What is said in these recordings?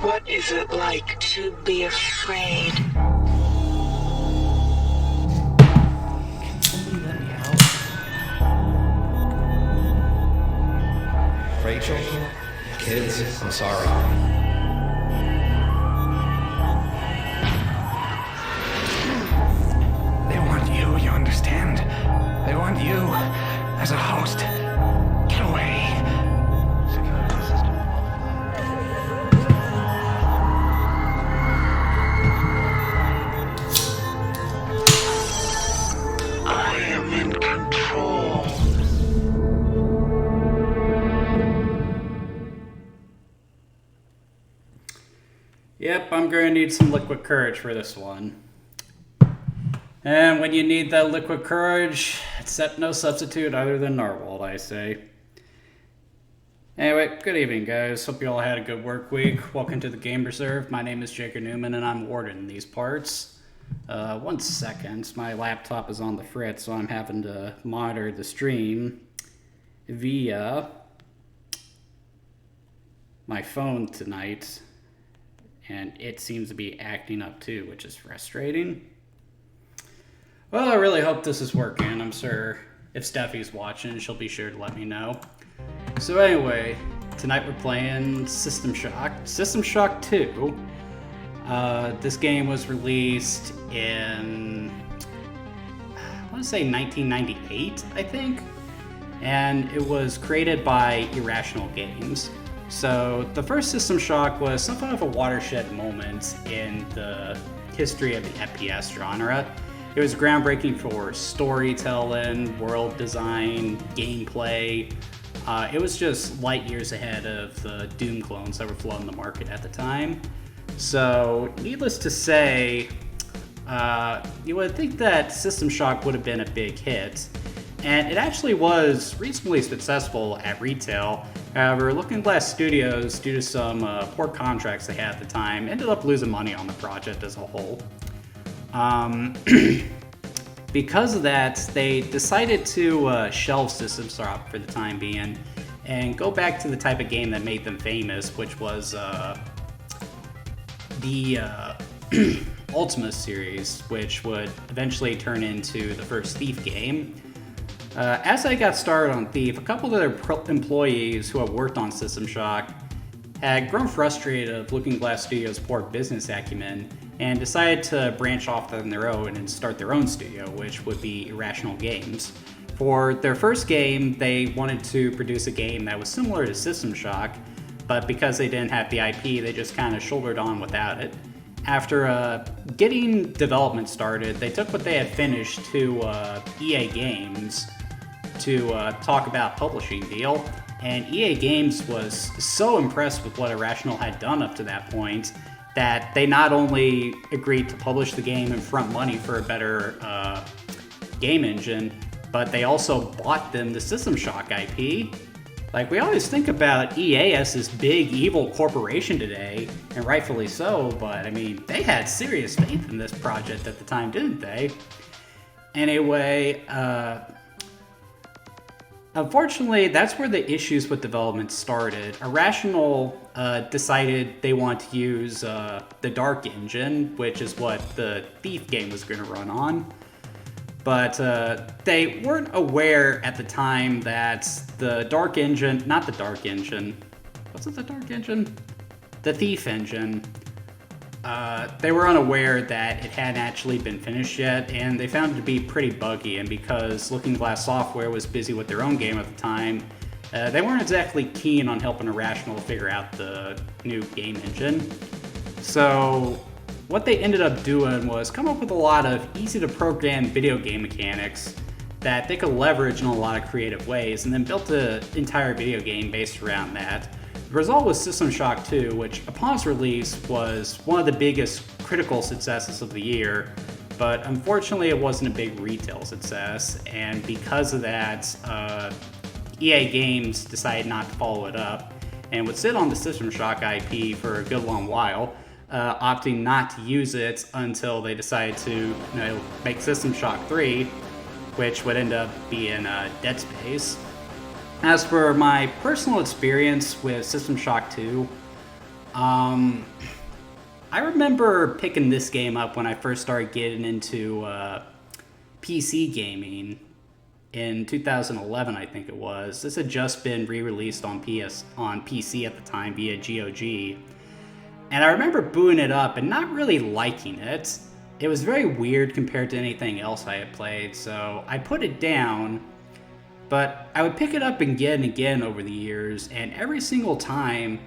What is it like to be afraid? Somebody let me out. Rachel? Kids, I'm sorry. They want you understand? They want you as a host. Get away. Security system. I am in control. Yep, I'm going to need some liquid courage for this one. And when you need that liquid courage, it's no substitute other than narwhal, I say. Anyway, good evening, guys. Hope you all had a good work week. Welcome to the Game Reserve. My name is Jacob Newman, and I'm Warden in these parts. 1 second. My laptop is on the fritz, so I'm having to monitor the stream via my phone tonight. And it seems to be acting up too, which is frustrating. Well, I really hope this is working. I'm sure if Steffi's watching, she'll be sure to let me know. So anyway, tonight we're playing System Shock. System Shock 2. This game was released in, I want to say 1998, I think. And it was created by Irrational Games. So the first System Shock was somewhat of a watershed moment in the history of the FPS genre. It was groundbreaking for storytelling, world design, gameplay. It was just light years ahead of the Doom clones that were flooding the market at the time. So needless to say, you would think that System Shock would have been a big hit. And it actually was reasonably successful at retail. However, Looking Glass Studios, due to some poor contracts they had at the time, ended up losing money on the project as a whole. Because of that, they decided to shelve System Shock for the time being and go back to the type of game that made them famous, which was the Ultima series, which would eventually turn into the first Thief game. As I got started on Thief, a couple of their employees who have worked on System Shock had grown frustrated of Looking Glass Studios' poor business acumen and decided to branch off on their own and start their own studio, which would be Irrational Games. For their first game, they wanted to produce a game that was similar to System Shock, but because they didn't have the IP, they just kind of shouldered on without it. After getting development started, they took what they had finished to EA Games to talk about publishing deal, and EA Games was so impressed with what Irrational had done up to that point that they not only agreed to publish the game and front money for a better game engine, but they also bought them the System Shock IP. Like, we always think about EA as this big evil corporation today, and rightfully so, but I mean, they had serious faith in this project at the time, didn't they? Anyway, unfortunately, that's where the issues with development started. Irrational decided they want to use the Dark Engine, which is what the Thief game was going to run on. But they weren't aware at the time that the Dark Engine, not the Dark Engine, was it the Dark Engine? The Thief engine. They were unaware that it hadn't actually been finished yet, and they found it to be pretty buggy, and because Looking Glass Software was busy with their own game at the time, they weren't exactly keen on helping Irrational figure out the new game engine. So what they ended up doing was come up with a lot of easy-to-program video game mechanics that they could leverage in a lot of creative ways, and then built an entire video game based around that. The result was System Shock 2, which upon its release was one of the biggest critical successes of the year, but unfortunately it wasn't a big retail success, and because of that, EA Games decided not to follow it up, and would sit on the System Shock IP for a good long while, opting not to use it until they decided to make System Shock 3, which would end up being Dead Space. As for my personal experience with System Shock 2, I remember picking this game up when I first started getting into PC gaming in 2011, I think it was. This had just been re-released on PC at the time via GOG. And I remember booting it up and not really liking it. It was very weird compared to anything else I had played, so I put it down. But I would pick it up again and again over the years, and every single time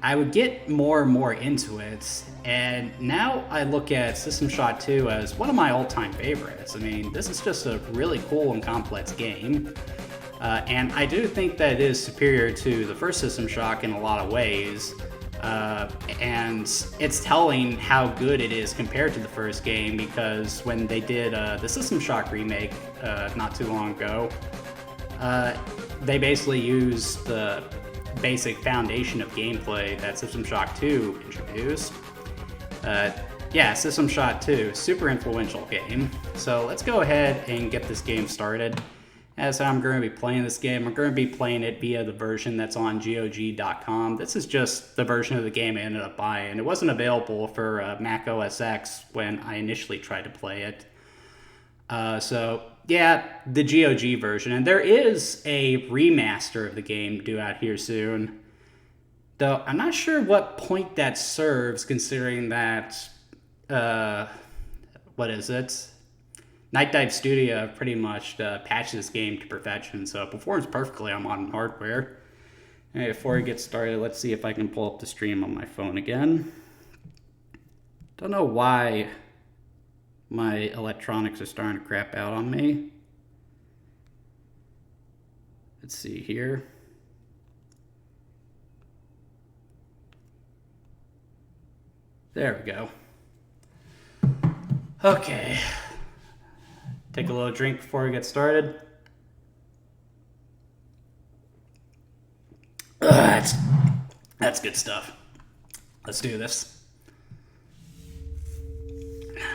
I would get more and more into it. And now I look at System Shock 2 as one of my all-time favorites. I mean, this is just a really cool and complex game. And I do think that it is superior to the first System Shock in a lot of ways. And it's telling how good it is compared to the first game, because when they did the System Shock remake not too long ago, they basically used the basic foundation of gameplay that System Shock 2 introduced. Yeah, System Shock 2, super influential game. So let's go ahead and get this game started. As I'm going to be playing this game, I'm going to be playing it via the version that's on GOG.com. This is just the version of the game I ended up buying. It wasn't available for Mac OS X when I initially tried to play it. So, yeah, the GOG version. And there is a remaster of the game due out here soon. Though I'm not sure what point that serves, considering that, what is it? Night Dive Studio pretty much patched this game to perfection, so it performs perfectly on modern hardware. Anyway, before we get started, let's see if I can pull up the stream on my phone again. Don't know why my electronics are starting to crap out on me. Let's see here. There we go. Okay. Take a little drink before we get started. That's good stuff. Let's do this.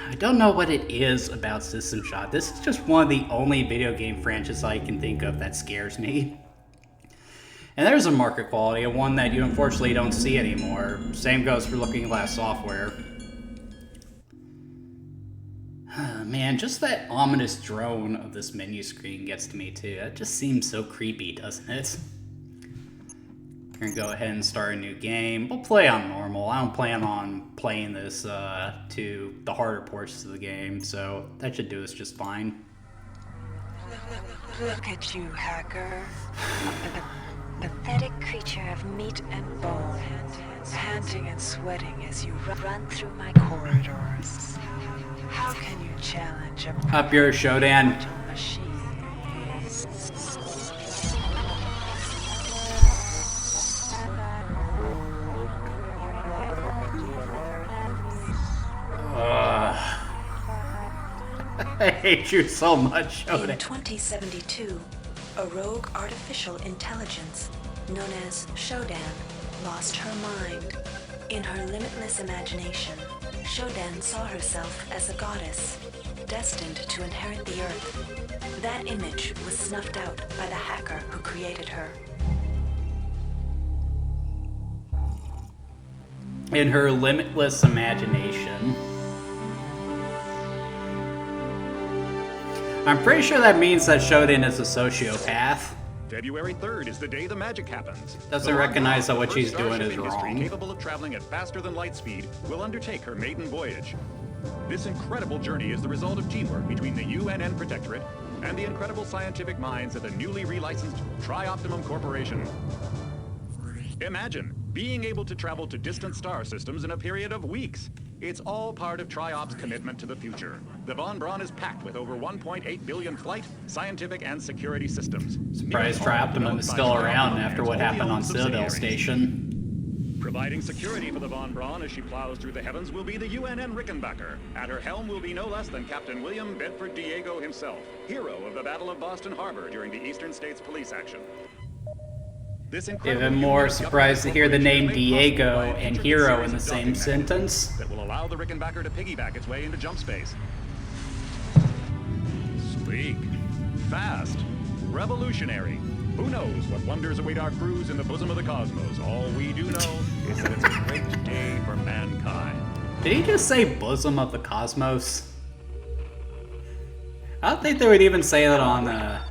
I don't know what it is about System Shock. This is just one of the only video game franchises I can think of that scares me. And there's a market quality, one that you unfortunately don't see anymore. Same goes for Looking Glass Software. Man, just that ominous drone of this menu screen gets to me too. That just seems so creepy, doesn't it? We're gonna go ahead and start a new game. We'll play on normal. I don't plan on playing this to the harder portions of the game, so that should do us just fine. Look at you, hacker. A pathetic creature of meat and bone, panting and sweating as you run through my corridors. How can you challenge a Up your Shodan. machine? I hate you so much, In Shodan. 2072, a rogue artificial intelligence known as Shodan lost her mind. In her limitless imagination, Shodan saw herself as a goddess, destined to inherit the earth. That image was snuffed out by the hacker who created her. In her limitless imagination. I'm pretty sure that means that Shodan is a sociopath. February 3rd is the day the magic happens. Doesn't The recognize that London, what the she's first doing starship is industry wrong. capable of traveling at faster than light speed, will undertake her maiden voyage. This incredible journey is the result of teamwork between the UNN Protectorate and the incredible scientific minds at the newly relicensed Tri-Optimum Corporation. Imagine being able to travel to distant star systems in a period of weeks. It's all part of Tri-Op's commitment to the future. The Von Braun is packed with over 1.8 billion flight, scientific, and security systems. Surprised Tri-Optimum is still around after what happened on Citadel Station. Providing security for the Von Braun as she plows through the heavens will be the UNN Rickenbacker. At her helm will be no less than Captain William Bedford Diego himself, hero of the Battle of Boston Harbor during the Eastern States Police action. This Even more surprised to hear the name Diego and hero in the same sentence. that will allow the Rickenbacker to piggyback its way into jump space. Sleek, fast, revolutionary. Who knows what wonders await our crews in the bosom of the cosmos? All we do know is that it's a great day for mankind. Did he just say bosom of the cosmos? I don't think they would even say that on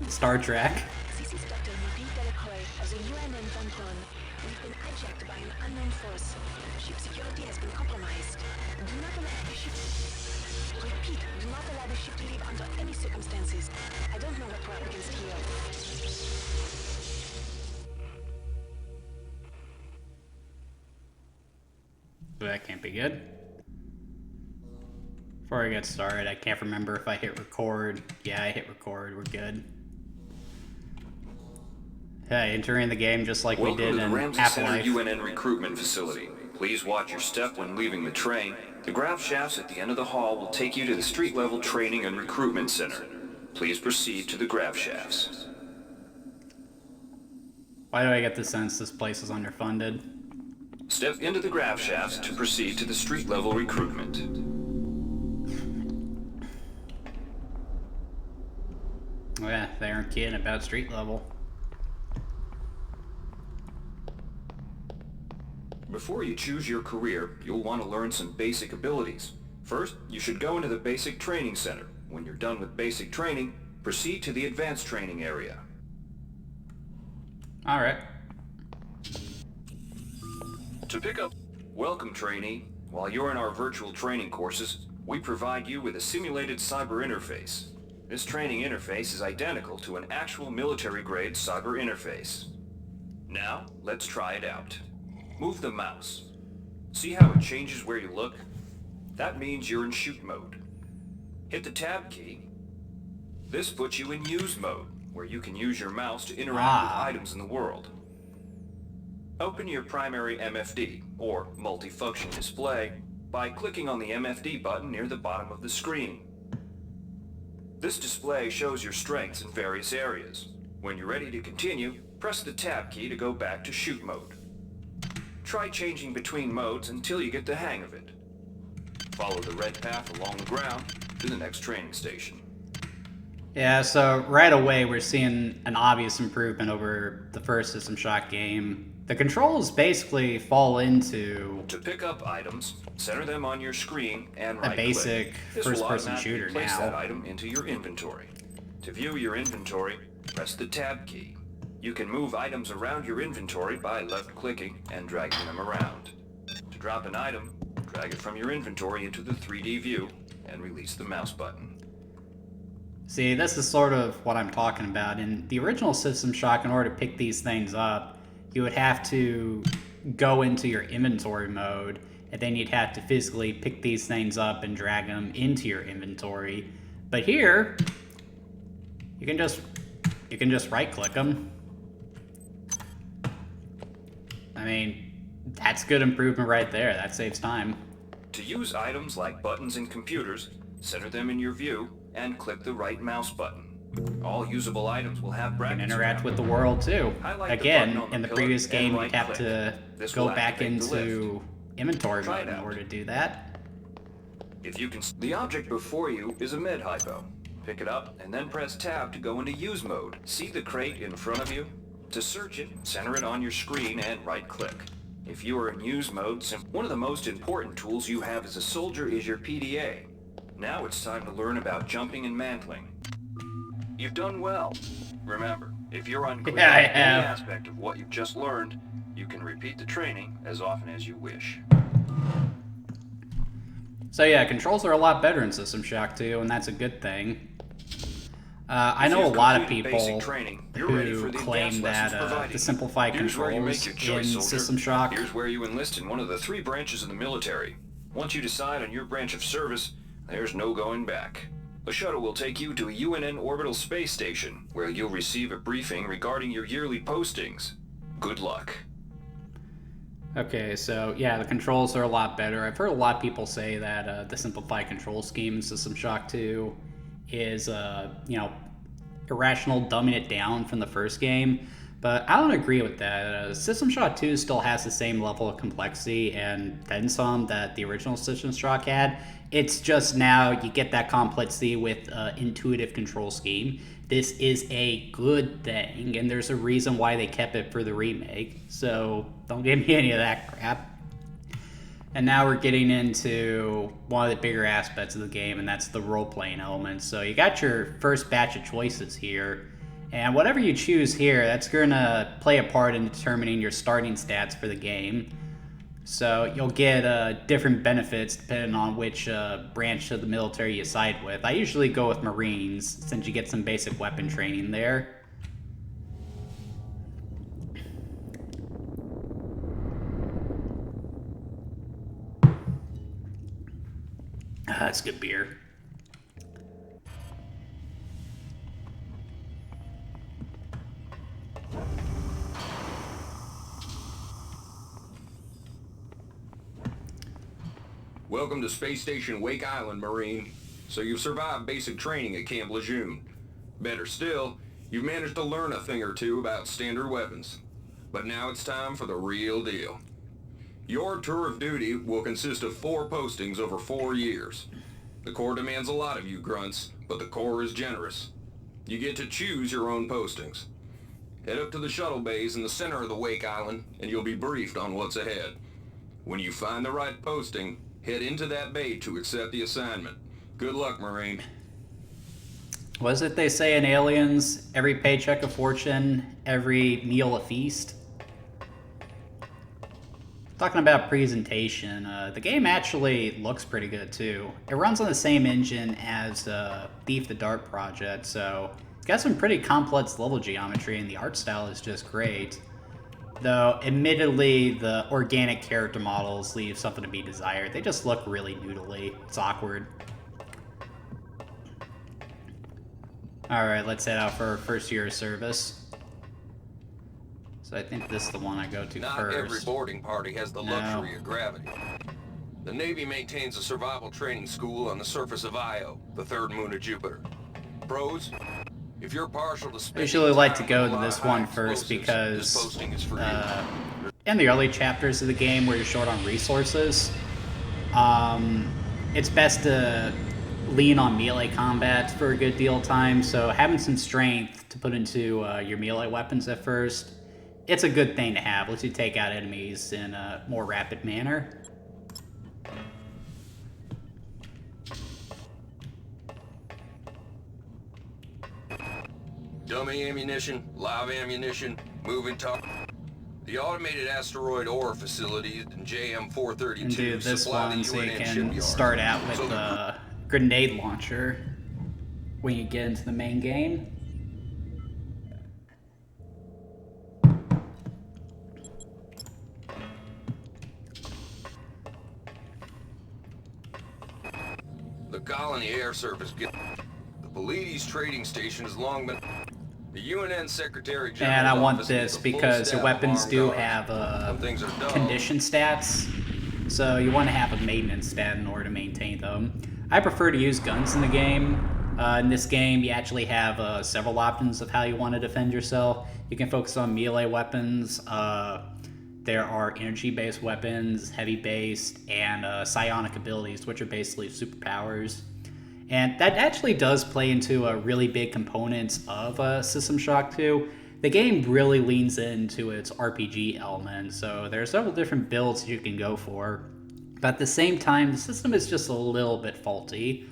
Star Trek. This is Dr. Marie Delacroix of the UNN Vanton. We've been hijacked by an unknown force. Ship security has been compromised. Do not allow the ship... Repeat, do not allow the ship to leave under any circumstances. I don't know what we're up against here. That can't be good. Before I get started, I can't remember if I hit record. Yeah, I hit record. We're good. Hey, entering the game just like we did in Ramsey Center Half-Life. UNN recruitment facility. Please watch your step when leaving the train. The grav shafts at the end of the hall will take you to the street-level training and recruitment center. Please proceed to the grav shafts. Why do I get the sense this place is underfunded? Step into the grav shafts to proceed to the street-level recruitment. Oh yeah, they aren't kidding about street level. Before you choose your career, you'll want to learn some basic abilities. First, you should go into the basic training center. When you're done with basic training, proceed to the advanced training area. Alright. To pick up, welcome trainee. While you're in our virtual training courses, we provide you with a simulated cyber interface. This training interface is identical to an actual military-grade cyber interface. Now, let's try it out. Move the mouse. See how it changes where you look? That means you're in shoot mode. Hit the tab key. This puts you in use mode, where you can use your mouse to interact with items in the world. Open your primary MFD, or multifunction display, by clicking on the MFD button near the bottom of the screen. This display shows your strengths in various areas. When you're ready to continue, press the tab key to go back to shoot mode. Try changing between modes until you get the hang of it. Follow the red path along the ground to the next training station. Yeah, so right away we're seeing an obvious improvement over the first System Shock game. The controls basically fall into To pick up items, center them on your screen and a right-click. basic This will first-person automatically shooter place that now. item into your inventory. To view your inventory, press the tab key. You can move items around your inventory by left-clicking and dragging them around. To drop an item, drag it from your inventory into the 3D view and release the mouse button. See, this is sort of what I'm talking about. In the original System Shock, in order to pick these things up, you would have to go into your inventory mode, and then you'd have to physically pick these things up and drag them into your inventory. But here, you can just right-click them. I mean, that's good improvement right there. That saves time. To use items like buttons in computers, center them in your view and click the right mouse button. All usable items will have You brackets can interact around with the them. world too. Highlight the Again, button on the in the pillar previous and game, you'd right-click. have to This go will back activate the into inventory Try mode it in out. order to do that. If you can, the object before you is a med hypo. Pick it up and then press tab to go into use mode. See the crate in front of you? To search it, center it on your screen and right-click. If you are in use mode, one of the most important tools you have as a soldier is your PDA. Now it's time to learn about jumping and mantling. You've done well. Remember, if you're unclear Yeah, I on any have. aspect of what you've just learned, you can repeat the training as often as you wish. So yeah, controls are a lot better in System Shock 2, and that's a good thing. I know a If you've lot of completed people basic training, you're ready for who the claim advanced that lessons provided. the simplified Here's where you controls make your choice, in soldier. System Shock Here's where you enlist in one of the 3 branches of the military. Once you decide on your branch of service, there's no going back. A shuttle will take you to a UNN orbital space station, where you'll receive a briefing regarding your yearly postings. Good luck. Okay, so yeah, the controls are a lot better. I've heard a lot of people say that the simplified control scheme in System Shock 2 is, irrational, dumbing it down from the first game. But I don't agree with that. System Shock 2 still has the same level of complexity and then some that the original System Shock had. It's just now you get that complexity with intuitive control scheme. This is a good thing, and there's a reason why they kept it for the remake. So don't give me any of that crap. And now we're getting into one of the bigger aspects of the game, and that's the role-playing element. So you got your first batch of choices here, and whatever you choose here, that's going to play a part in determining your starting stats for the game. So you'll get different benefits depending on which branch of the military you side with. I usually go with Marines, since you get some basic weapon training there. That's good beer. Welcome to Space Station Wake Island, Marine. So you've survived basic training at Camp Lejeune. Better still, you've managed to learn a thing or two about standard weapons. But now it's time for the real deal. Your tour of duty will consist of 4 postings over 4 years. The Corps demands a lot of you, grunts, but the Corps is generous. You get to choose your own postings. Head up to the shuttle bays in the center of the Wake Island, and you'll be briefed on what's ahead. When you find the right posting, head into that bay to accept the assignment. Good luck, Marine. What is it they say in Aliens? Every paycheck a fortune, every meal a feast? Talking about presentation, the game actually looks pretty good too. It runs on the same engine as Thief the Dark Project, so it's got some pretty complex level geometry, and the art style is just great. Though, admittedly, the organic character models leave something to be desired. They just look really noodly. It's awkward. Alright, let's head out for our first year of service. So I think this is the one I go to Not first. every boarding party has the luxury of gravity. The Navy maintains a survival training school on the surface of Io, the third moon of Jupiter. Pros, if you're partial to I spending usually like to time go with to a lot this of one high first explosives, this because posting is for you. in the early chapters of the game where you're short on resources, it's best to lean on melee combat for a good deal of time, so having some strength to put into your melee weapons at first, it's a good thing to have. Lets you take out enemies in a more rapid manner. Dummy ammunition, live ammunition, moving target. The automated asteroid ore facilities in JM-432 And do this supply one the so you UNN can shipyard. start out with So the a grenade launcher when you get into the main game. The colony air surface get the Pleiades trading station has long been the UNN Secretary General's And I want office this needs a full because staff your of weapons armed do guards. have When things are dull, condition stats, so you want to have a maintenance stat in order to maintain them. I prefer to use guns in the game. In this game, you actually have several options of how you want to defend yourself. You can focus on melee weapons. There are energy-based weapons, heavy-based, and psionic abilities, which are basically superpowers. And that actually does play into a really big component of System Shock 2. The game really leans into its RPG element, so there are several different builds you can go for. But at the same time, the system is just a little bit faulty.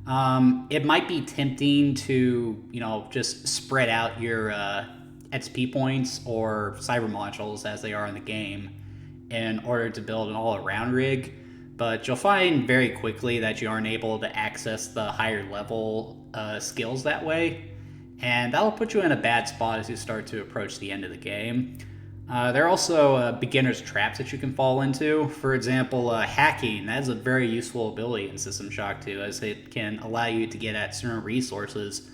It might be tempting to, just spread out your XP points or cyber modules as they are in the game in order to build an all-around rig. But you'll find very quickly that you aren't able to access the higher level skills that way. And that'll put you in a bad spot as you start to approach the end of the game. There are also beginner's traps that you can fall into. For example, hacking. That is a very useful ability in System Shock 2, as it can allow you to get at certain resources.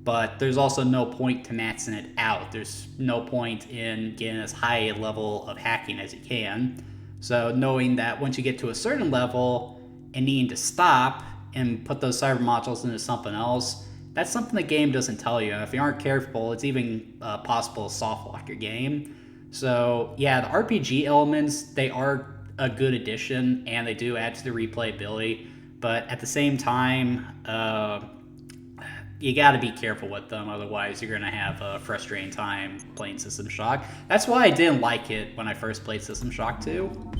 But there's also no point to maxing it out. There's no point in getting as high a level of hacking as you can. So knowing that once you get to a certain level and needing to stop and put those cyber modules into something else, that's something the game doesn't tell you. If you aren't careful, it's even possible to soft lock your game. So yeah, the RPG elements, they are a good addition and they do add to the replayability, But at the same time, you got to be careful with them, otherwise you're going to have a frustrating time playing System Shock. That's why I didn't like it when I first played System Shock 2.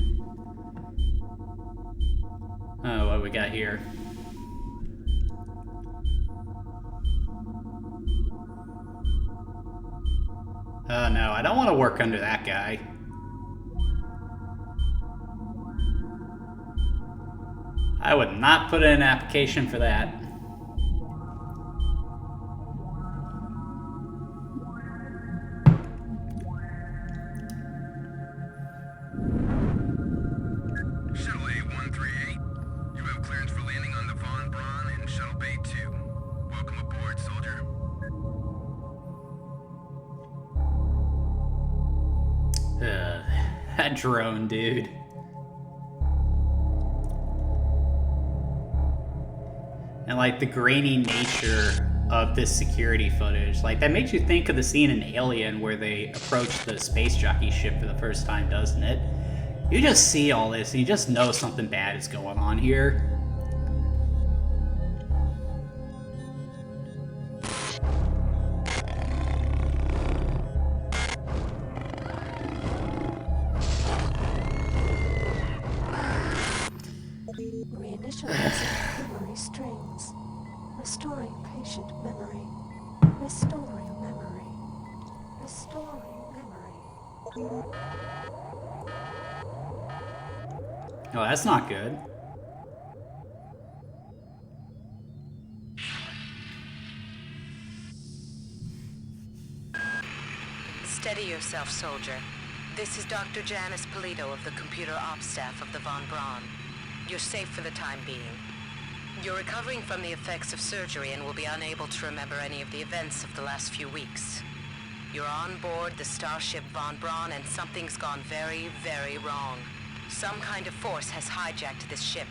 Oh, what do we got here? Oh no, I don't want to work under that guy. I would not put in an application for that. Shuttle A-138. You have clearance for landing on the Von Braun in Shuttle Bay 2. Welcome aboard, soldier. That drone, dude. And like the grainy nature of this security footage, like that makes you think of the scene in Alien where they approach the space jockey ship for the first time, doesn't it? You just see all this and you just know something bad is going on here. Reinitializing memory strings. Restoring patient memory. Restoring memory. Restoring memory. Oh, that's not good. Steady yourself, soldier. This is Dr. Janice Polito of the computer ops staff of the Von Braun. You're safe for the time being. You're recovering from the effects of surgery and will be unable to remember any of the events of the last few weeks. You're on board the starship Von Braun and something's gone very, very wrong. Some kind of force has hijacked this ship.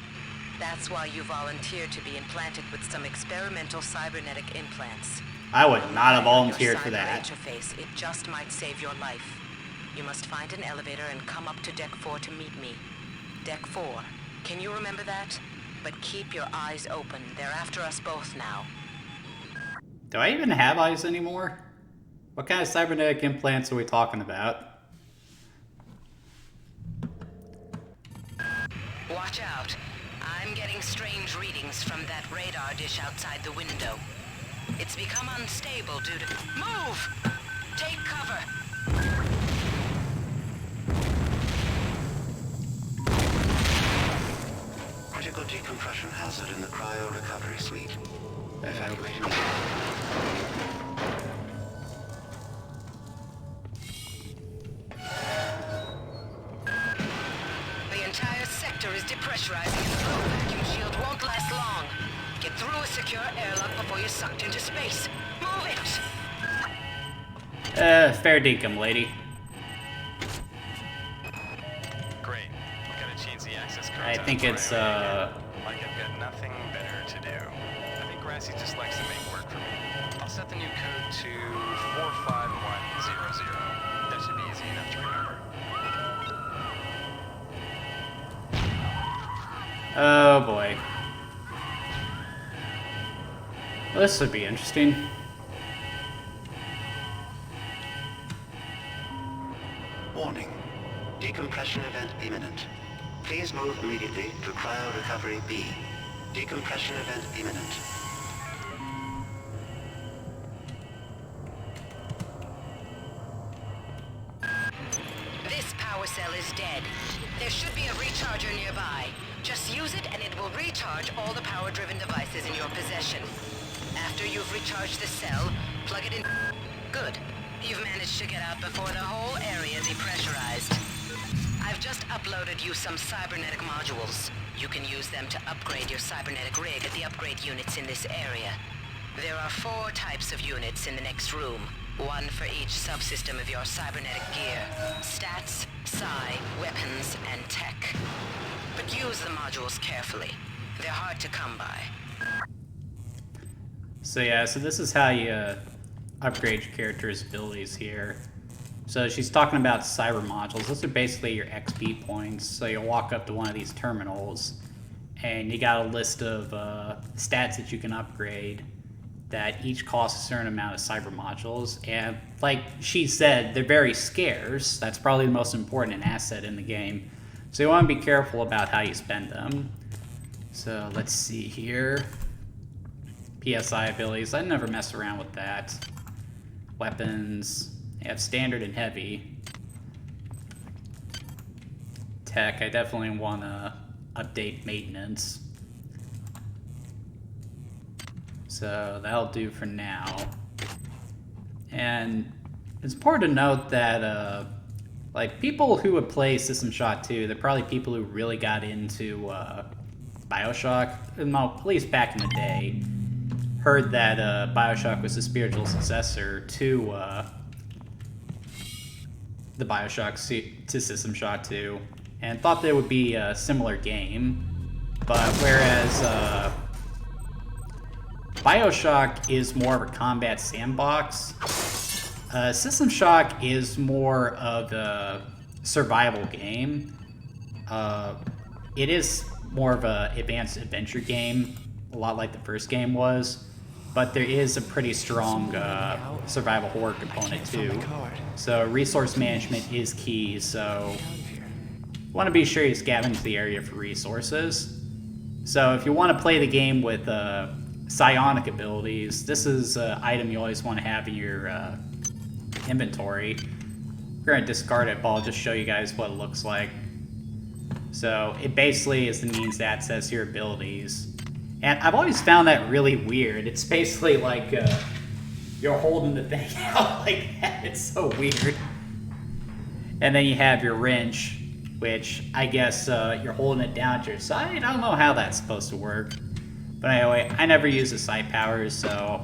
That's why you volunteered to be implanted with some experimental cybernetic implants. I would not have volunteered Your for cyber that. interface, it just might save your life. You must find an elevator and come up to Deck 4 to meet me. Deck 4. Can you remember that? But keep your eyes open. They're after us both now. Do I even have eyes anymore? What kind of cybernetic implants are we talking about? Watch out. I'm getting strange readings from that radar dish outside the window. It's become unstable due to... Move! Take cover! Critical decompression hazard in the cryo recovery suite. Evacuating. The entire sector is depressurizing and the flow vacuum shield won't last long. Get through a secure airlock before you're sucked into space. Move it! Fair dinkum, lady. Great. Gotta change the access code. I think it's, Like I've got nothing better to do. I think Grassy just likes to make work for me. I'll set the new code to 45100. That should be easy enough to remember. Oh boy. Well, this would be interesting. Warning. Decompression event imminent. Please move immediately to cryo recovery B. Decompression event imminent. This power cell is dead. There should be a recharger nearby. Just use it and it will recharge all the power-driven devices in your possession. After you've recharged the cell, plug it in. Good. You've managed to get out before the whole area depressurized. I've just uploaded you some cybernetic modules. You can use them to upgrade your cybernetic rig at the upgrade units in this area. There are 4 types of units in the next room. One for each subsystem of your cybernetic gear. Stats, psi, weapons, and tech. But use the modules carefully. They're hard to come by. So yeah, so this is how you upgrade your character's abilities here. So she's talking about cyber modules. Those are basically your XP points. So you'll walk up to one of these terminals, and you got a list of stats that you can upgrade that each cost a certain amount of cyber modules. And like she said, they're very scarce. That's probably the most important asset in the game. So you want to be careful about how you spend them. So let's see here. PSI abilities, I never mess around with that. Weapons, I have standard and heavy. Tech, I definitely want to update maintenance. So that'll do for now. And it's important to note that like people who would play System Shock 2, they're probably people who really got into Bioshock, well, at least back in the day. Heard that Bioshock was the spiritual successor to the Bioshock to System Shock 2, and thought there would be a similar game. But whereas Bioshock is more of a combat sandbox, System Shock is more of a survival game. It is more of an advanced adventure game, a lot like the first game was, but there is a pretty strong survival horror component too. So resource management is key, so you want to be sure you scavenge the area for resources. So if you want to play the game with psionic abilities, this is an item you always want to have in your inventory. We're going to discard it, but I'll just show you guys what it looks like. So it basically is the means to access your abilities. And I've always found that really weird. It's basically like you're holding the thing out like that. It's so weird. And then you have your wrench, which I guess you're holding it down to your side. I don't know how that's supposed to work. But anyway, I never use the side powers, so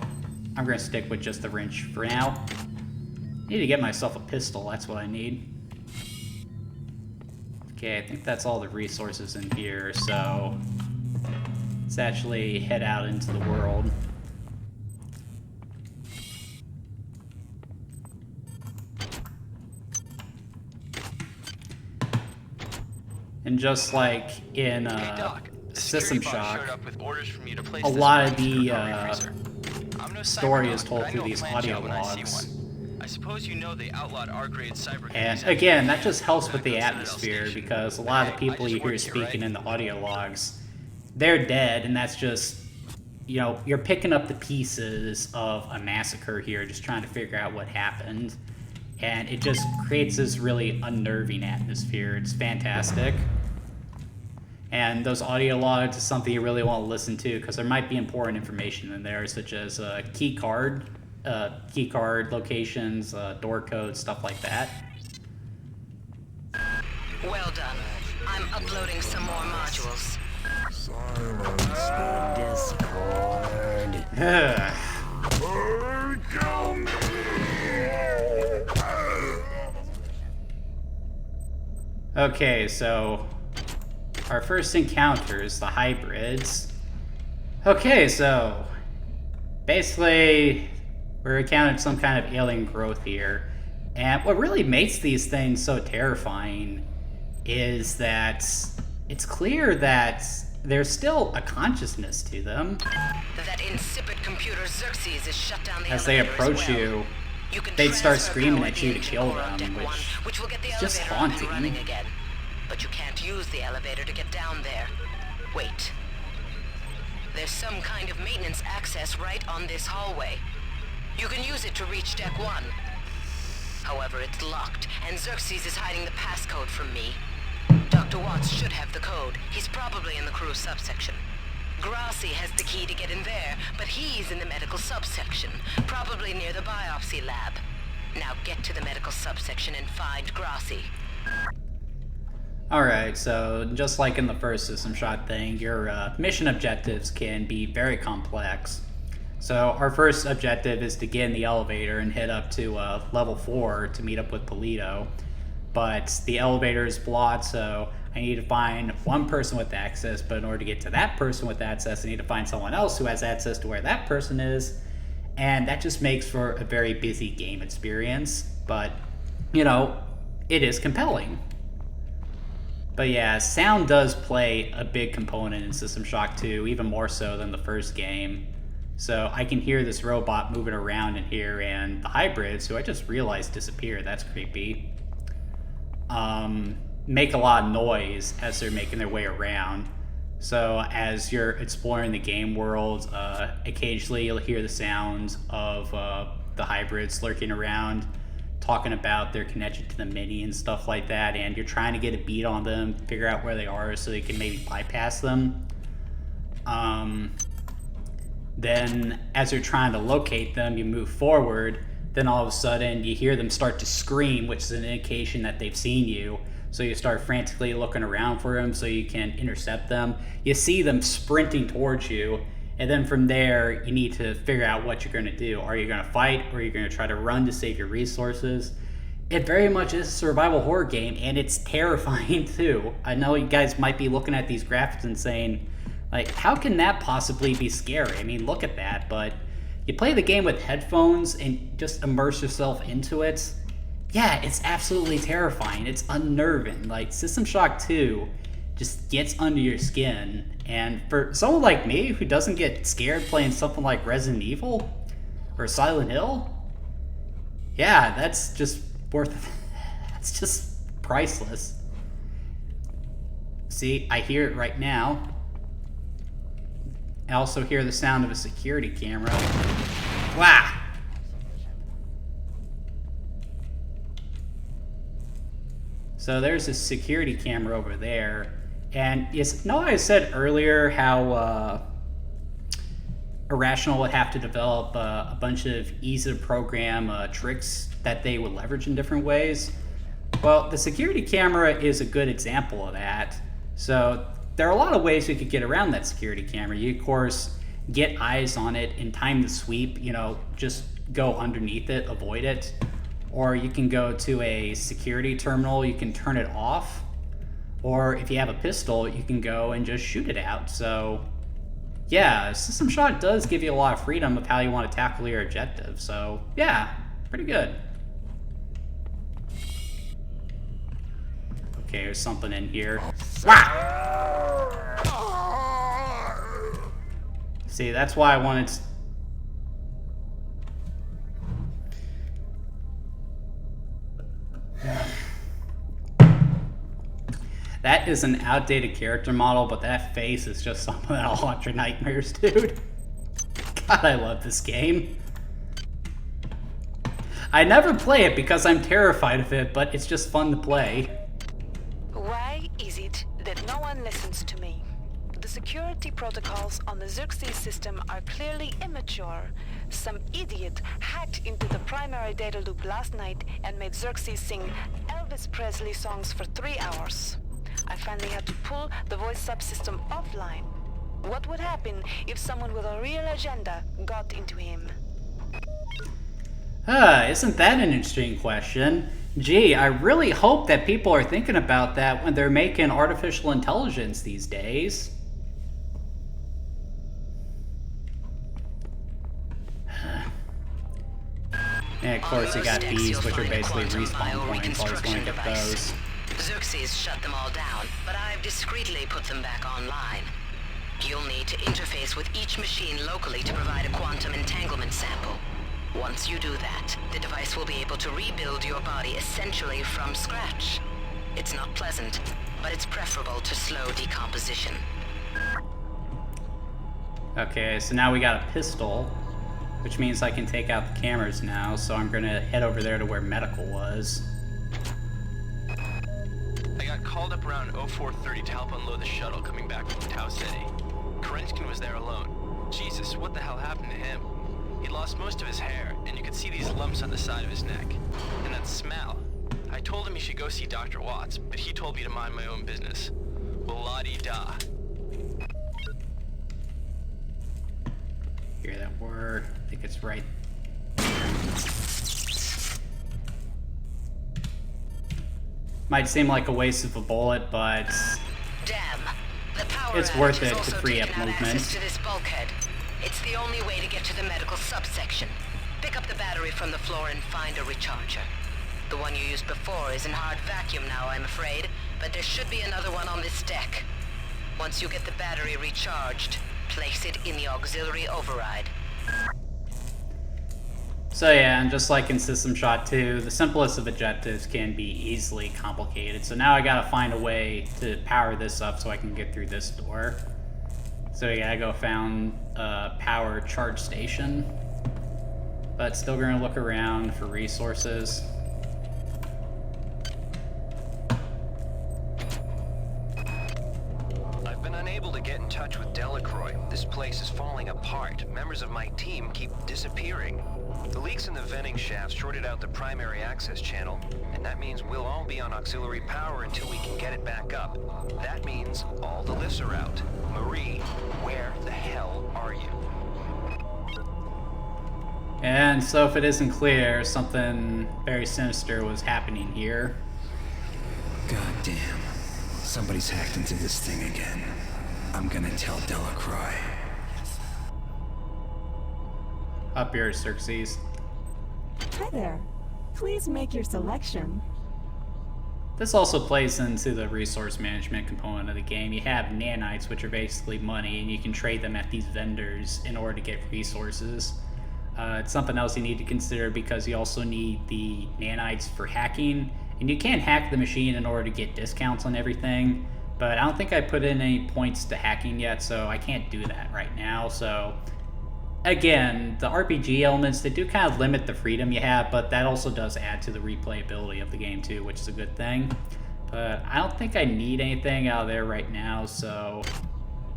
I'm going to stick with just the wrench for now. I need to get myself a pistol. That's what I need. Okay, I think that's all the resources in here, so let's actually head out into the world. And just like in System Shock, a lot of the story is told through these audio logs. I suppose you know they outlawed R-grade cyber. And again, that just helps with the atmosphere, because a lot of the people you hear speaking in the audio logs, they're dead, and that's just, you know, you're picking up the pieces of a massacre here, just trying to figure out what happened. And it just creates this really unnerving atmosphere. It's fantastic. And those audio logs is something you really want to listen to, because there might be important information in there, such as key card locations, door codes, stuff like that. Well done. I'm uploading some more modules. Silence the Discord. Okay, so our first encounters, the hybrids. Okay, so basically we're encountering some kind of alien growth here. And what really makes these things so terrifying is that it's clear that there's still a consciousness to them. That insipid computer Xerxes is shut down the as they approach well. you, they'd start screaming at you to kill them, which will get the is just elevator haunting. Again. But you can't use the elevator to get down there. Wait. There's some kind of maintenance access right on this hallway. You can use it to reach Deck 1. However, it's locked, and Xerxes is hiding the passcode from me. Dr. Watts should have the code. He's probably in the crew subsection. Grassi has the key to get in there, but he's in the medical subsection, probably near the biopsy lab. Now get to the medical subsection and find Grassi. Alright, so just like in the first System Shock thing, your mission objectives can be very complex. So our first objective is to get in the elevator and head up to level 4 to meet up with Polito. But the elevator is blocked, so I need to find one person with access, but in order to get to that person with access, I need to find someone else who has access to where that person is. And that just makes for a very busy game experience, but, you know, it is compelling. But yeah, sound does play a big component in System Shock 2, even more so than the first game. So I can hear this robot moving around in here, and the hybrids, who I just realized disappeared, that's creepy, make a lot of noise as they're making their way around. So as you're exploring the game world, occasionally you'll hear the sounds of the hybrids lurking around, talking about their connection to the mini and stuff like that, and you're trying to get a beat on them, figure out where they are so you can maybe bypass them. Then as you're trying to locate them, you move forward, then all of a sudden you hear them start to scream, which is an indication that they've seen you. So you start frantically looking around for them so you can intercept them. You see them sprinting towards you, and then from there you need to figure out what you're going to do. Are you going to fight, or are you going to try to run to save your resources? It very much is a survival horror game, and it's terrifying too. I know you guys might be looking at these graphics and saying, like, how can that possibly be scary? I mean, look at that. But you play the game with headphones and just immerse yourself into it. Yeah, it's absolutely terrifying. It's unnerving. Like, System Shock 2 just gets under your skin. And for someone like me who doesn't get scared playing something like Resident Evil or Silent Hill, yeah, that's just worth. It's just priceless. See, I hear it right now. I also hear the sound of a security camera. Wow! So there's a security camera over there. And yes, no, I said earlier how Irrational would have to develop a bunch of easy-to-program tricks that they would leverage in different ways. Well, the security camera is a good example of that. So there are a lot of ways we could get around that security camera. You, of course, get eyes on it and time the sweep, you know, just go underneath it, avoid it. Or you can go to a security terminal, you can turn it off. Or if you have a pistol, you can go and just shoot it out. So yeah, System Shock does give you a lot of freedom of how you want to tackle your objective. So yeah, pretty good. Okay, there's something in here. Wow! See, that's why I wanted to... That is an outdated character model, but that face is just something that'll haunt your nightmares, dude. God, I love this game. I never play it because I'm terrified of it, but it's just fun to play. Why is it that no one listens to me? The security protocols on the Xerxes system are clearly immature. Some idiot hacked into the primary data loop last night and made Xerxes sing Elvis Presley songs for 3 hours. I finally had to pull the voice subsystem offline. What would happen if someone with a real agenda got into him? Isn't that an interesting question? Gee, I really hope that people are thinking about that when they're making artificial intelligence these days. And of course you got these, which are basically respawn points. Always want to get those. Xerxes shut them all down, but I've discreetly put them back online. You'll need to interface with each machine locally to provide a quantum entanglement sample. Once you do that, the device will be able to rebuild your body essentially from scratch. It's not pleasant, but it's preferable to slow decomposition. Okay, so now we got a pistol, which means I can take out the cameras now, so I'm gonna head over there to where medical was. I got called up around 0430 to help unload the shuttle coming back from Tau City. Kerenskin was there alone. Jesus, what the hell happened to him? He'd lost most of his hair, and you could see these lumps on the side of his neck. And that smell. I told him he should go see Dr. Watts, but he told me to mind my own business. Well, la-di-da. Hear that word? I think it's right. Might seem like a waste of a bullet, but Damn. The power it's worth outage it has to also free up taken out movement. access to this bulkhead. It's the only way to get to the medical subsection. Pick up the battery from the floor and find a recharger. The one you used before is in hard vacuum now, I'm afraid, but there should be another one on this deck. Once you get the battery recharged, place it in the auxiliary override. So yeah, and just like in System Shock 2, the simplest of objectives can be easily complicated. So now I gotta find a way to power this up so I can get through this door. So we gotta go found a power charge station. But still gonna look around for resources. I've been unable to get in touch with Delacroix. This place is falling apart. Members of my team keep disappearing. The leaks in the venting shaft shorted out the primary access channel, and that means we'll all be on auxiliary power until we can get it back up. That means all the lifts are out. Marie, where the hell are you? And so if it isn't clear, something very sinister was happening here. God damn. Somebody's hacked into this thing again. I'm gonna tell Delacroix. Up here, Xerxes. Hi there. Please make your selection. This also plays into the resource management component of the game. You have nanites, which are basically money, and you can trade them at these vendors in order to get resources. It's something else you need to consider because you also need the nanites for hacking, and you can't hack the machine in order to get discounts on everything, but I don't think I put in any points to hacking yet, so I can't do that right now. So again, the RPG elements, they do kind of limit the freedom you have, but that also does add to the replayability of the game too, which is a good thing. But I don't think I need anything out of there right now, so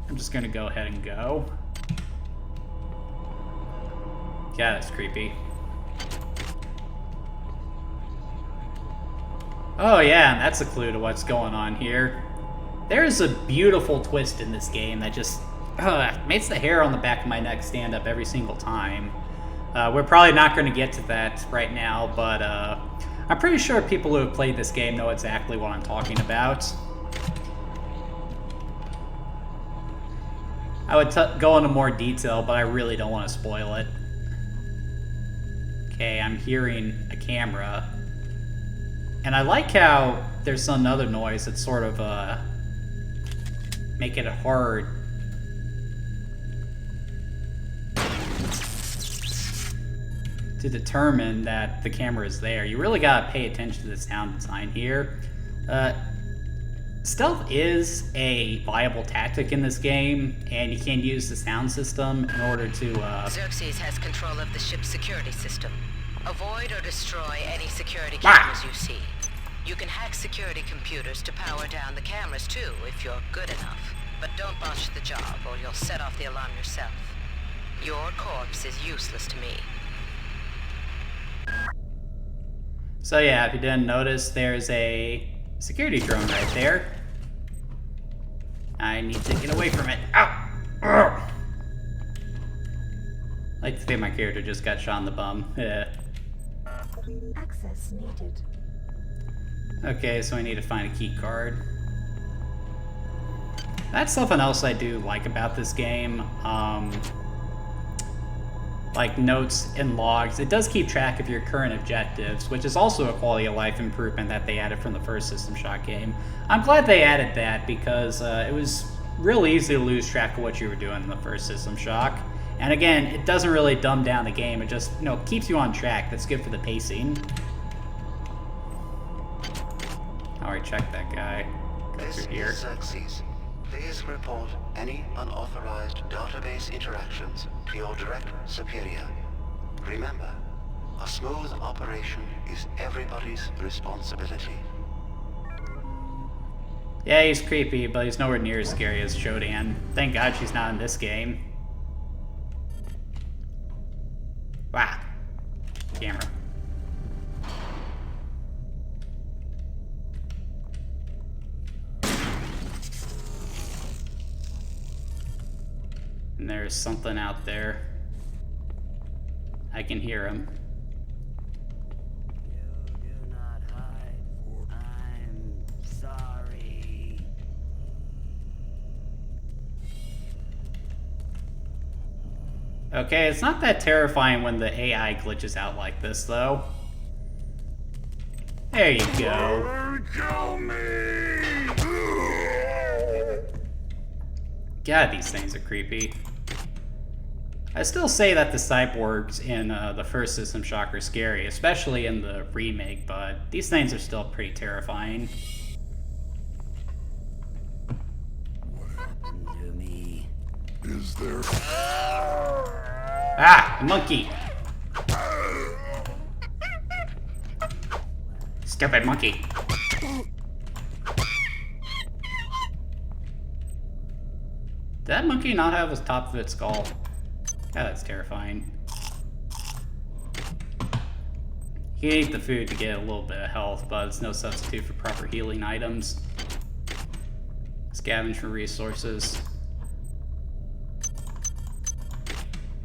I'm just gonna go ahead and go. Yeah, that's creepy. Oh yeah, and that's a clue to what's going on here. There's a beautiful twist in this game that just makes the hair on the back of my neck stand up every single time. We're probably not going to get to that right now, but I'm pretty sure people who have played this game know exactly what I'm talking about. I would go into more detail, but I really don't want to spoil it. Okay, I'm hearing a camera. And I like how there's some other noise that's sort of making it hard to determine that the camera is there. You really gotta pay attention to the sound design here. Stealth is a viable tactic in this game, and you can use the sound system in order to Xerxes has control of the ship's security system. Avoid or destroy any security cameras you see. You can hack security computers to power down the cameras too, if you're good enough. But don't botch the job, or you'll set off the alarm yourself. Your corpse is useless to me. So yeah, if you didn't notice, there's a security drone right there. I need to get away from it. Ow! Ugh. I like to think my character just got shot in the bum. Yeah. Access needed. Okay, so I need to find a key card. That's something else I do like about this game. Like notes and logs. It does keep track of your current objectives, which is also a quality of life improvement that they added from the first System Shock game. I'm glad they added that because it was real easy to lose track of what you were doing in the first System Shock. And again, it doesn't really dumb down the game. It just, keeps you on track. That's good for the pacing. Alright, check that guy. Go This through here. is Xerxes. Please report any unauthorized database interactions to your direct superior. Remember, a smooth operation is everybody's responsibility. Yeah, he's creepy, but he's nowhere near as scary as Shodan. Thank God she's not in this game. Wow. Camera. And there's something out there. I can hear him. You do not hide. I'm sorry. Okay, it's not that terrifying when the AI glitches out like this, though. There you go. Kill me! God, these things are creepy. I still say that the cyborgs in the first System Shock are scary, especially in the remake, but these things are still pretty terrifying. What happened to me? Is there... Ah! A monkey! Stupid monkey. Did that monkey not have the top of its skull? Yeah, that's terrifying. You can eat the food to get a little bit of health, but it's no substitute for proper healing items. Scavenge for resources.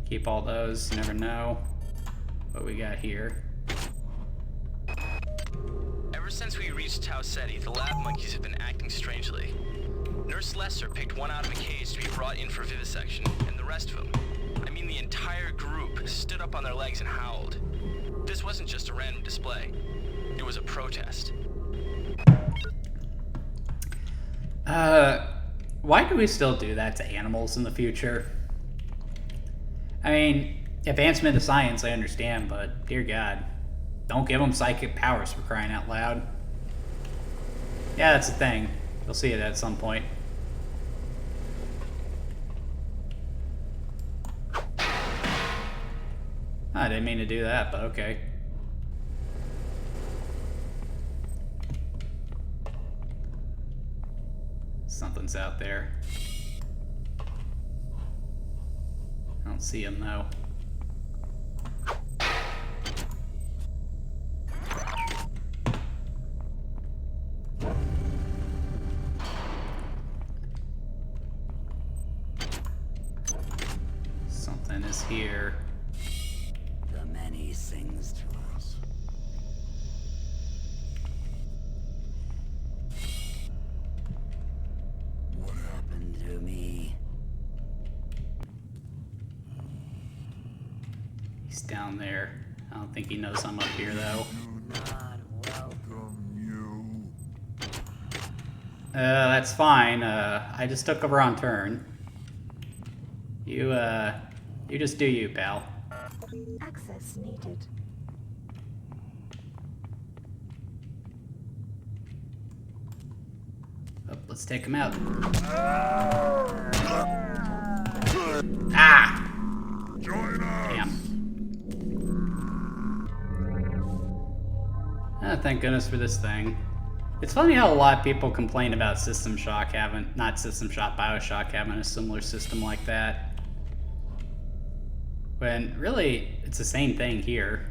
Keep all those, you never know what we got here. Ever since we reached Tau Ceti, the lab monkeys have been acting strangely. Nurse Lesser picked one out of a cage to be brought in for vivisection, and the rest of them, I mean the entire group, stood up on their legs and howled. This wasn't just a random display. It was a protest. Why do we still do that to animals in the future? I mean, advancement of science, I understand, but dear God, don't give them psychic powers for crying out loud. Yeah, that's the thing. You'll see it at some point. I didn't mean to do that, but okay. Something's out there. I don't see him though. Something is here. The many sings to us. What happened to me? He's down there. I don't think he knows I'm up here though. Not welcome, you. That's fine. I just took a wrong turn. You just do you, pal. Access needed. Oh, let's take him out. Ah! Join us. Damn. Thank goodness for this thing. It's funny how a lot of people complain about System Shock having, not System Shock, BioShock having a similar system like that. When really, it's the same thing here.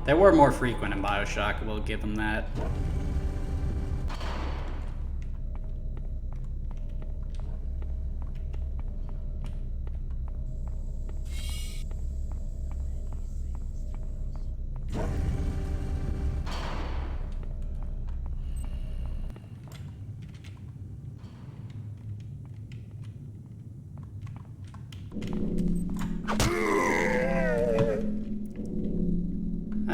They were more frequent in BioShock, we'll give them that.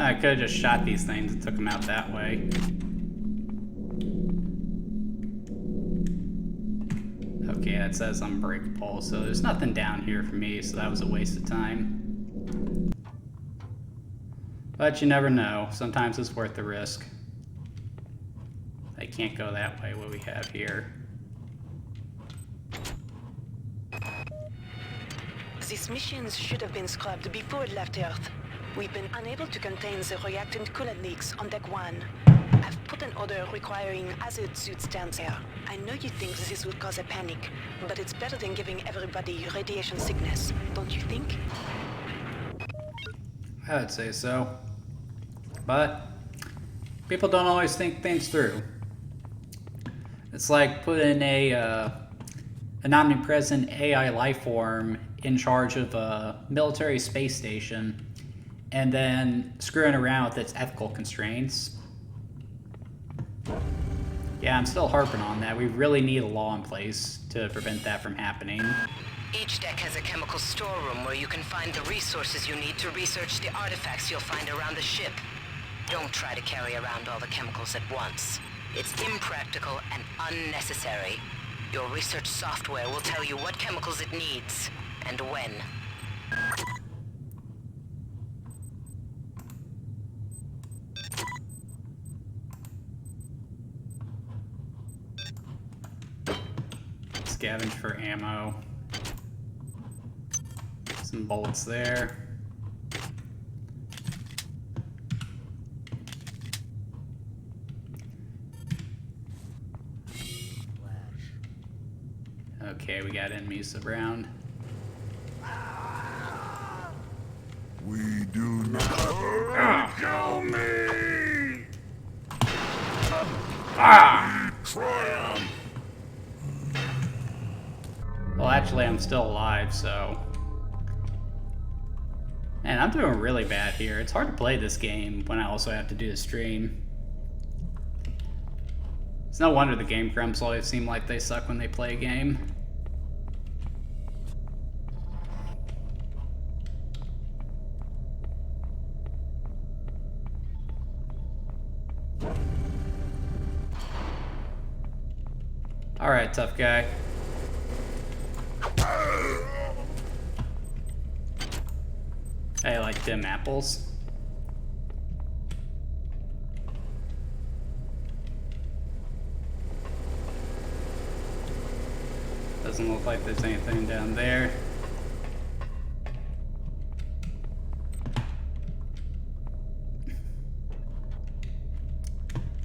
I could have just shot these things and took them out that way. Okay, that says unbreakable, so there's nothing down here for me, so that was a waste of time. But you never know. Sometimes it's worth the risk. I can't go that way, what we have here. These missions should have been scrubbed before it left Earth. We've been unable to contain the reactant coolant leaks on Deck 1. I've put an order requiring hazard suits down there. I know you think this would cause a panic, but it's better than giving everybody radiation sickness, don't you think? I would say so. But people don't always think things through. It's like putting an omnipresent AI life form in charge of a military space station and then screwing around with its ethical constraints. Yeah, I'm still harping on that. We really need a law in place to prevent that from happening. Each deck has a chemical storeroom where you can find the resources you need to research the artifacts you'll find around the ship. Don't try to carry around all the chemicals at once. It's impractical and unnecessary. Your research software will tell you what chemicals it needs, and when. Scavenge for ammo. Some bullets there. Okay, we got enemies around. We do not kill me! Triumph! Well, actually, I'm still alive, so... Man, I'm doing really bad here. It's hard to play this game when I also have to do the stream. It's no wonder the Game Grumps always seem like they suck when they play a game. Alright, tough guy. I like them apples. Doesn't look like there's anything down there.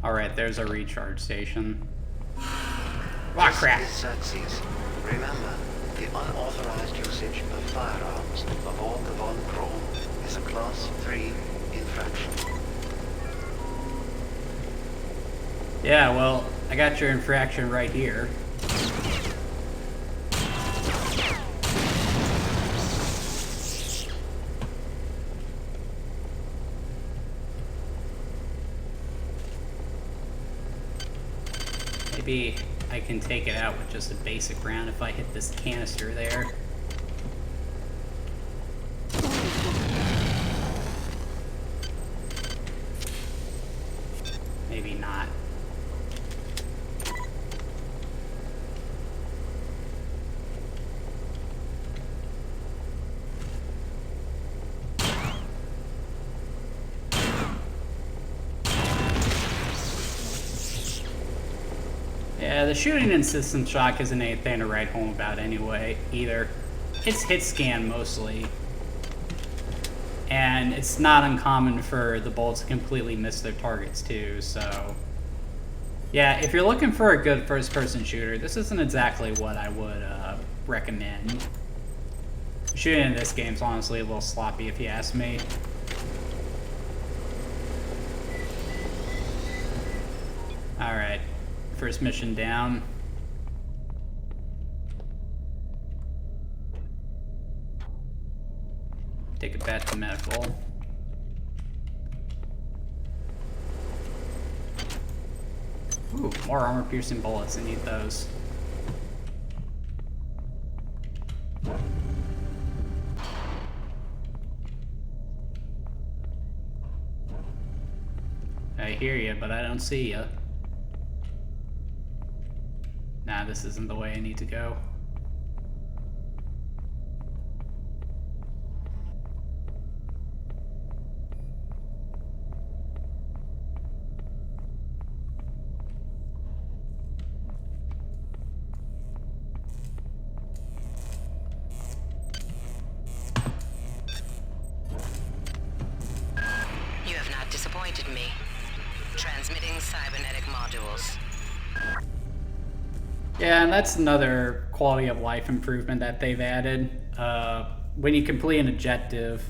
Alright, there's a recharge station. Ah, crap! Xerxes. Remember, the unauthorized usage of firearms aboard the Von Chrome is a Class 3 infraction. Yeah, well, I got your infraction right here. Maybe I can take it out with just a basic round if I hit this canister there. Maybe not. Yeah, the shooting in System Shock isn't anything to write home about anyway, either. It's hit scan mostly. And it's not uncommon for the bullets to completely miss their targets too, so... Yeah, if you're looking for a good first-person shooter, this isn't exactly what I would recommend. Shooting in this game's honestly a little sloppy if you ask me. Alright. First mission down. Take it back to medical. Ooh, more armor-piercing bullets. I need those. I hear you, but I don't see you. Nah, this isn't the way I need to go. You have not disappointed me. Transmitting cybernetic modules. Yeah, and that's another quality of life improvement that they've added. When you complete an objective,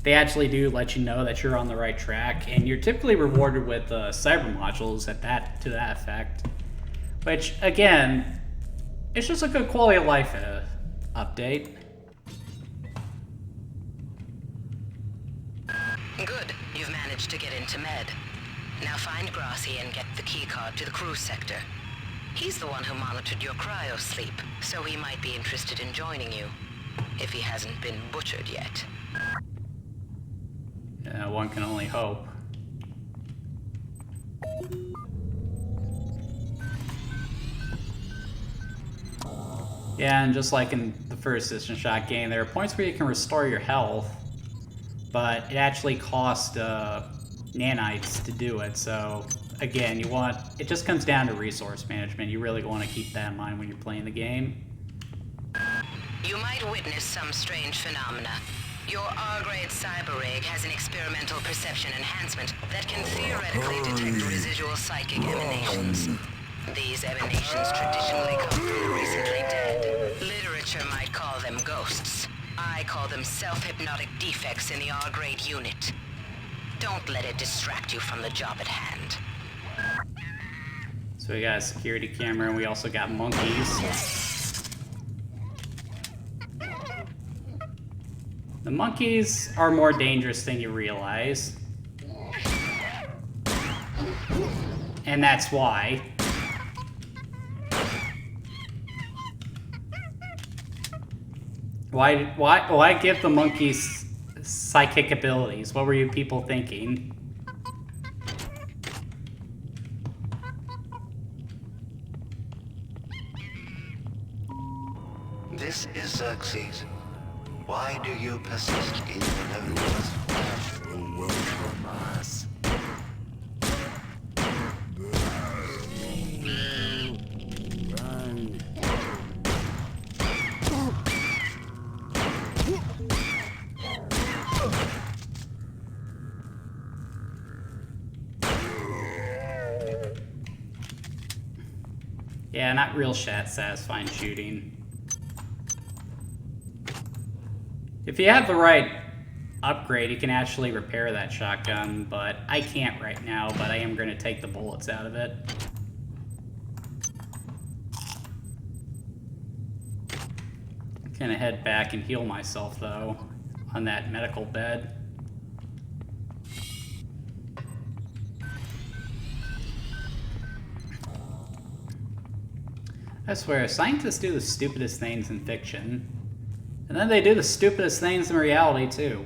they actually do let you know that you're on the right track, and you're typically rewarded with cyber modules to that effect. Which, again, it's just a good quality of life update. Good, you've managed to get into Med. Now find Grassi and get the keycard to the cruise sector. He's the one who monitored your cryo-sleep, so he might be interested in joining you, if he hasn't been butchered yet. Yeah, one can only hope. Yeah, and just like in the first System Shock game, there are points where you can restore your health, but it actually costs nanites to do it, so again, it just comes down to resource management. You really want to keep that in mind when you're playing the game. You might witness some strange phenomena. Your R-grade cyber rig has an experimental perception enhancement that can theoretically detect residual psychic emanations. These emanations traditionally come from the recently dead. Literature might call them ghosts. I call them self-hypnotic defects in the R-grade unit. Don't let it distract you from the job at hand. So we got a security camera, and we also got monkeys. The monkeys are more dangerous than you realize. And that's why. Why give the monkeys psychic abilities? What were you people thinking? This is Xerxes. Why do you persist in your loneliness? Welcome us. Run. Yeah, not real satisfying shooting. If you have the right upgrade, you can actually repair that shotgun, but I can't right now, but I am going to take the bullets out of it. I'm going to head back and heal myself, though, on that medical bed. I swear, scientists do the stupidest things in fiction. And then they do the stupidest things in reality, too.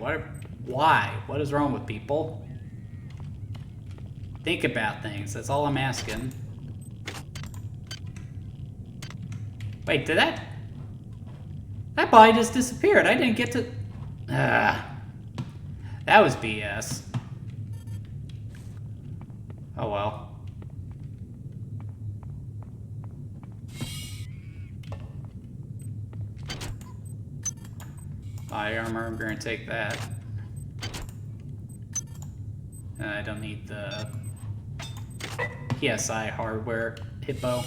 Why? What is wrong with people? Think about things. That's all I'm asking. Wait, did that body just disappeared? I didn't get to... that was BS. Oh well. Body armor, I'm gonna take that. I don't need the PSI hardware hippo.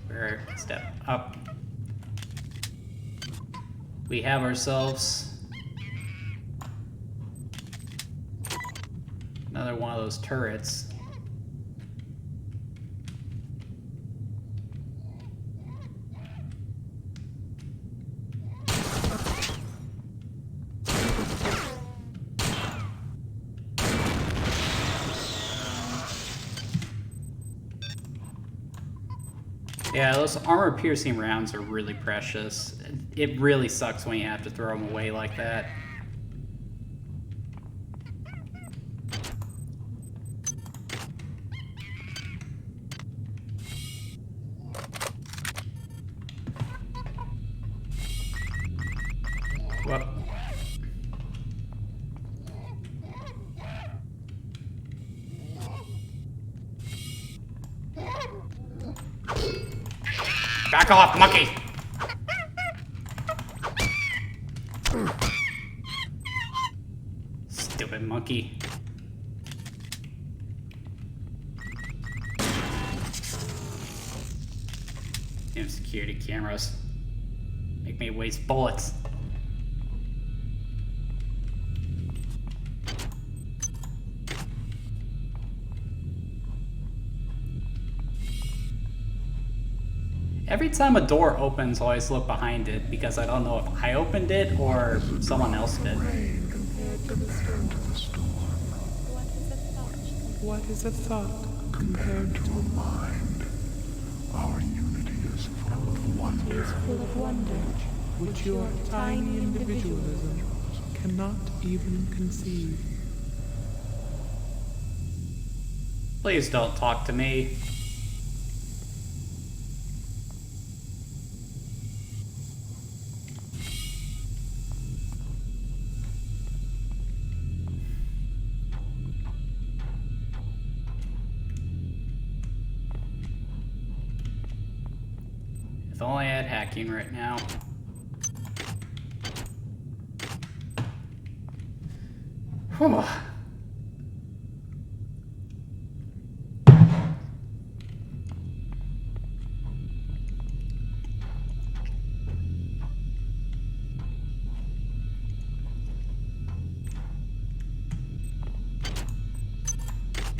We're a step up. We have ourselves another one of those turrets. Yeah, those armor-piercing rounds are really precious. It really sucks when you have to throw them away like that. Whoop. Back off, monkey! Stupid monkey. Damn security cameras. Make me waste bullets. Every time a door opens, I always look behind it because I don't know if I opened it or someone else did. What is a thought? compared to a mind. Our unity is full of wonder. Is full of wonder, which your tiny individualism cannot even conceive. Please don't talk to me. If only I had hacking right now. Whew.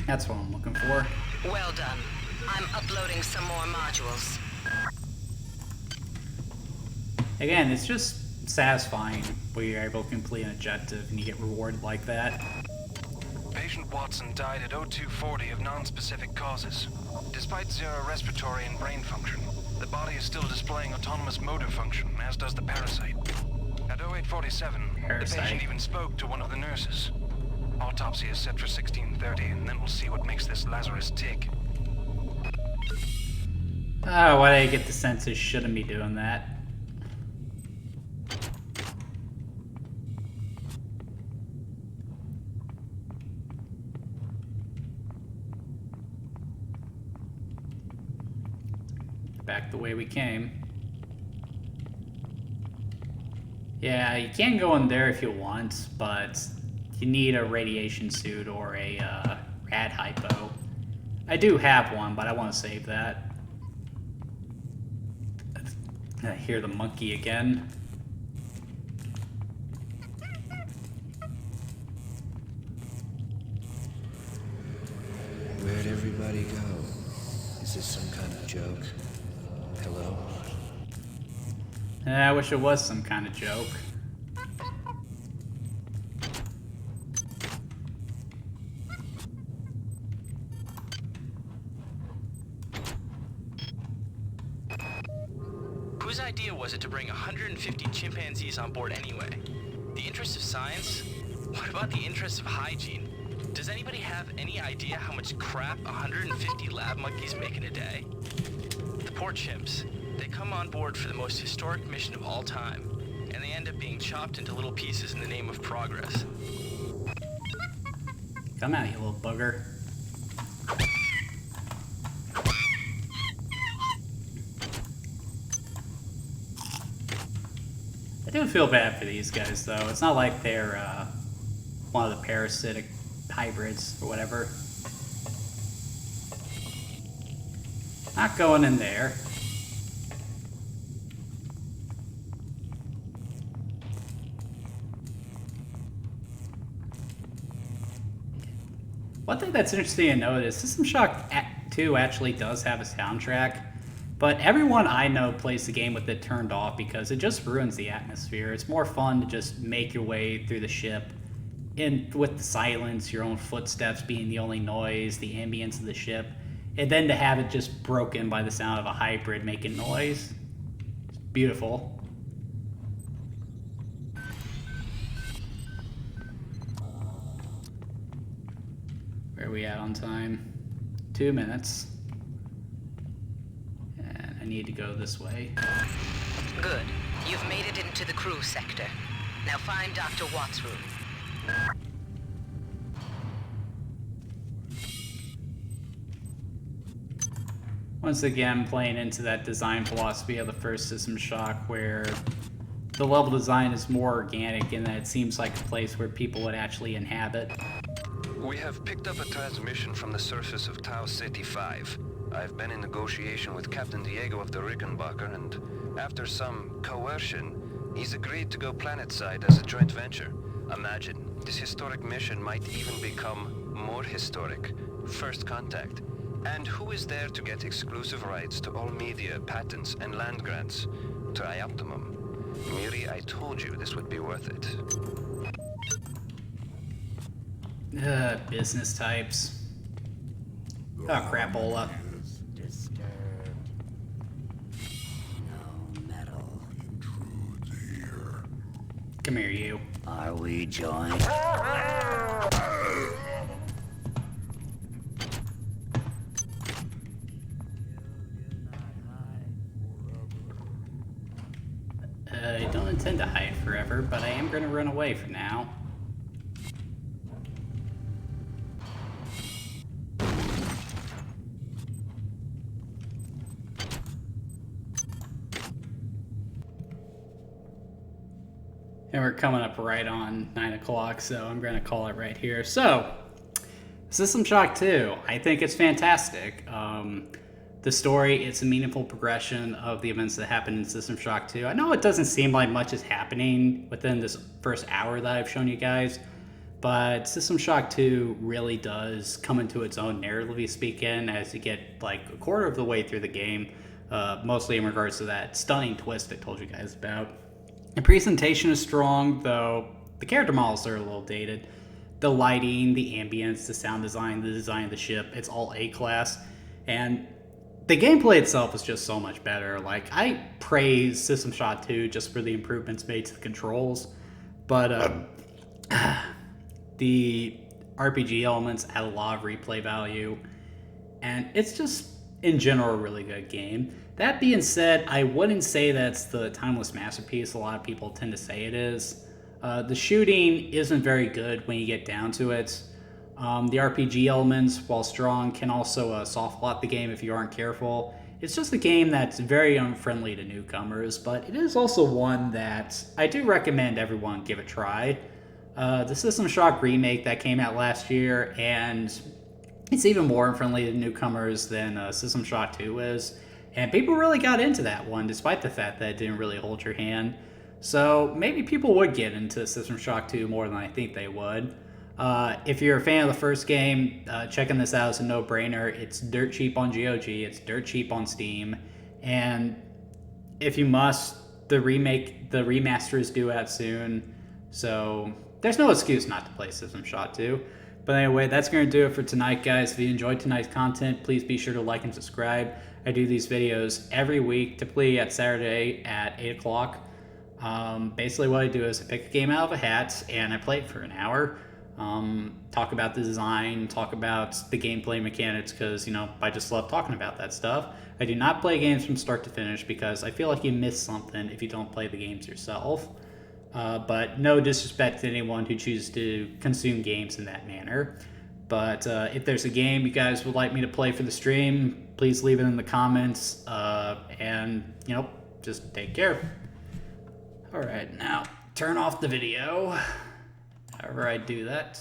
That's what I'm looking for. Well done. I'm uploading some more modules. Again, it's just satisfying when you're able to complete an objective and you get rewarded like that. Patient Watson died at 0240 of non-specific causes. Despite zero respiratory and brain function, the body is still displaying autonomous motor function, as does the parasite. At 0847, the patient even spoke to one of the nurses. Autopsy is set for 1630, and then we'll see what makes this Lazarus tick. Oh, why did I get the sense I shouldn't be doing that? Back the way we came. Yeah, you can go in there if you want, but you need a radiation suit or a rad hypo. I do have one, but I want to save that. I hear the monkey again. Where'd everybody go? Is this some kind of joke? Hello? I wish it was some kind of joke. Whose idea was it to bring 150 chimpanzees on board anyway? The interest of science? What about the interest of hygiene? Does anybody have any idea how much crap 150 lab monkeys make in a day? The poor chimps. They come on board for the most historic mission of all time, and they end up being chopped into little pieces in the name of progress. Come out, you little bugger. I do feel bad for these guys, though. It's not like they're one of the parasitic hybrids or whatever. Not going in there. One thing that's interesting to notice, System Shock 2 actually does have a soundtrack, but everyone I know plays the game with it turned off because it just ruins the atmosphere. It's more fun to just make your way through the ship with the silence, your own footsteps being the only noise, the ambience of the ship, and then to have it just broken by the sound of a hybrid making noise. It's beautiful. Where are we at on time? 2 minutes. And I need to go this way. Good. You've made it into the crew sector. Now find Dr. Watt's room. Once again, playing into that design philosophy of the first System Shock, where the level design is more organic in that it seems like a place where people would actually inhabit. We have picked up a transmission from the surface of Tau Ceti 5. I've been in negotiation with Captain Diego of the Rickenbacker, and after some coercion, he's agreed to go planetside as a joint venture. Imagine, this historic mission might even become more historic. First contact. And who is there to get exclusive rights to all media, patents, and land grants? Trioptimum. Miri, I told you this would be worth it. Business types. Oh, crapola. Come here, you. Are we joined? I don't intend to hide forever, but I am going to run away for now. And we're coming up right on 9 o'clock, so I'm going to call it right here. So, System Shock 2, I think it's fantastic. The story, it's a meaningful progression of the events that happened in System Shock 2. I know it doesn't seem like much is happening within this first hour that I've shown you guys, but System Shock 2 really does come into its own narratively speaking as you get like a quarter of the way through the game, mostly in regards to that stunning twist I told you guys about. The presentation is strong, though the character models are a little dated. The lighting, the ambience, the sound design, the design of the ship, it's all A-class. And the gameplay itself is just so much better. Like, I praise System Shock 2 just for the improvements made to the controls. But the RPG elements add a lot of replay value. And it's just, in general, a really good game. That being said, I wouldn't say that's the timeless masterpiece a lot of people tend to say it is. The shooting isn't very good when you get down to it. The RPG elements, while strong, can also soft lock the game if you aren't careful. It's just a game that's very unfriendly to newcomers, but it is also one that I do recommend everyone give a try. The System Shock remake that came out last year, and it's even more unfriendly to newcomers than System Shock 2 is. And people really got into that one, despite the fact that it didn't really hold your hand. So maybe people would get into System Shock 2 more than I think they would. If you're a fan of the first game, checking this out is a no-brainer. It's dirt cheap on GOG, it's dirt cheap on Steam, and if you must, the remaster is due out soon, so there's no excuse not to play System Shock 2. But anyway, that's going to do it for tonight, guys. If you enjoyed tonight's content, please be sure to like and subscribe. I do these videos every week, typically at Saturday at 8 o'clock. Basically what I do is I pick a game out of a hat and I play it for an hour. Talk about the design, talk about the gameplay mechanics, because, you know, I just love talking about that stuff. I do not play games from start to finish because I feel like you miss something if you don't play the games yourself. But no disrespect to anyone who chooses to consume games in that manner. But if there's a game you guys would like me to play for the stream, please leave it in the comments. And, you know, just take care. Alright, now turn off the video. However I do that.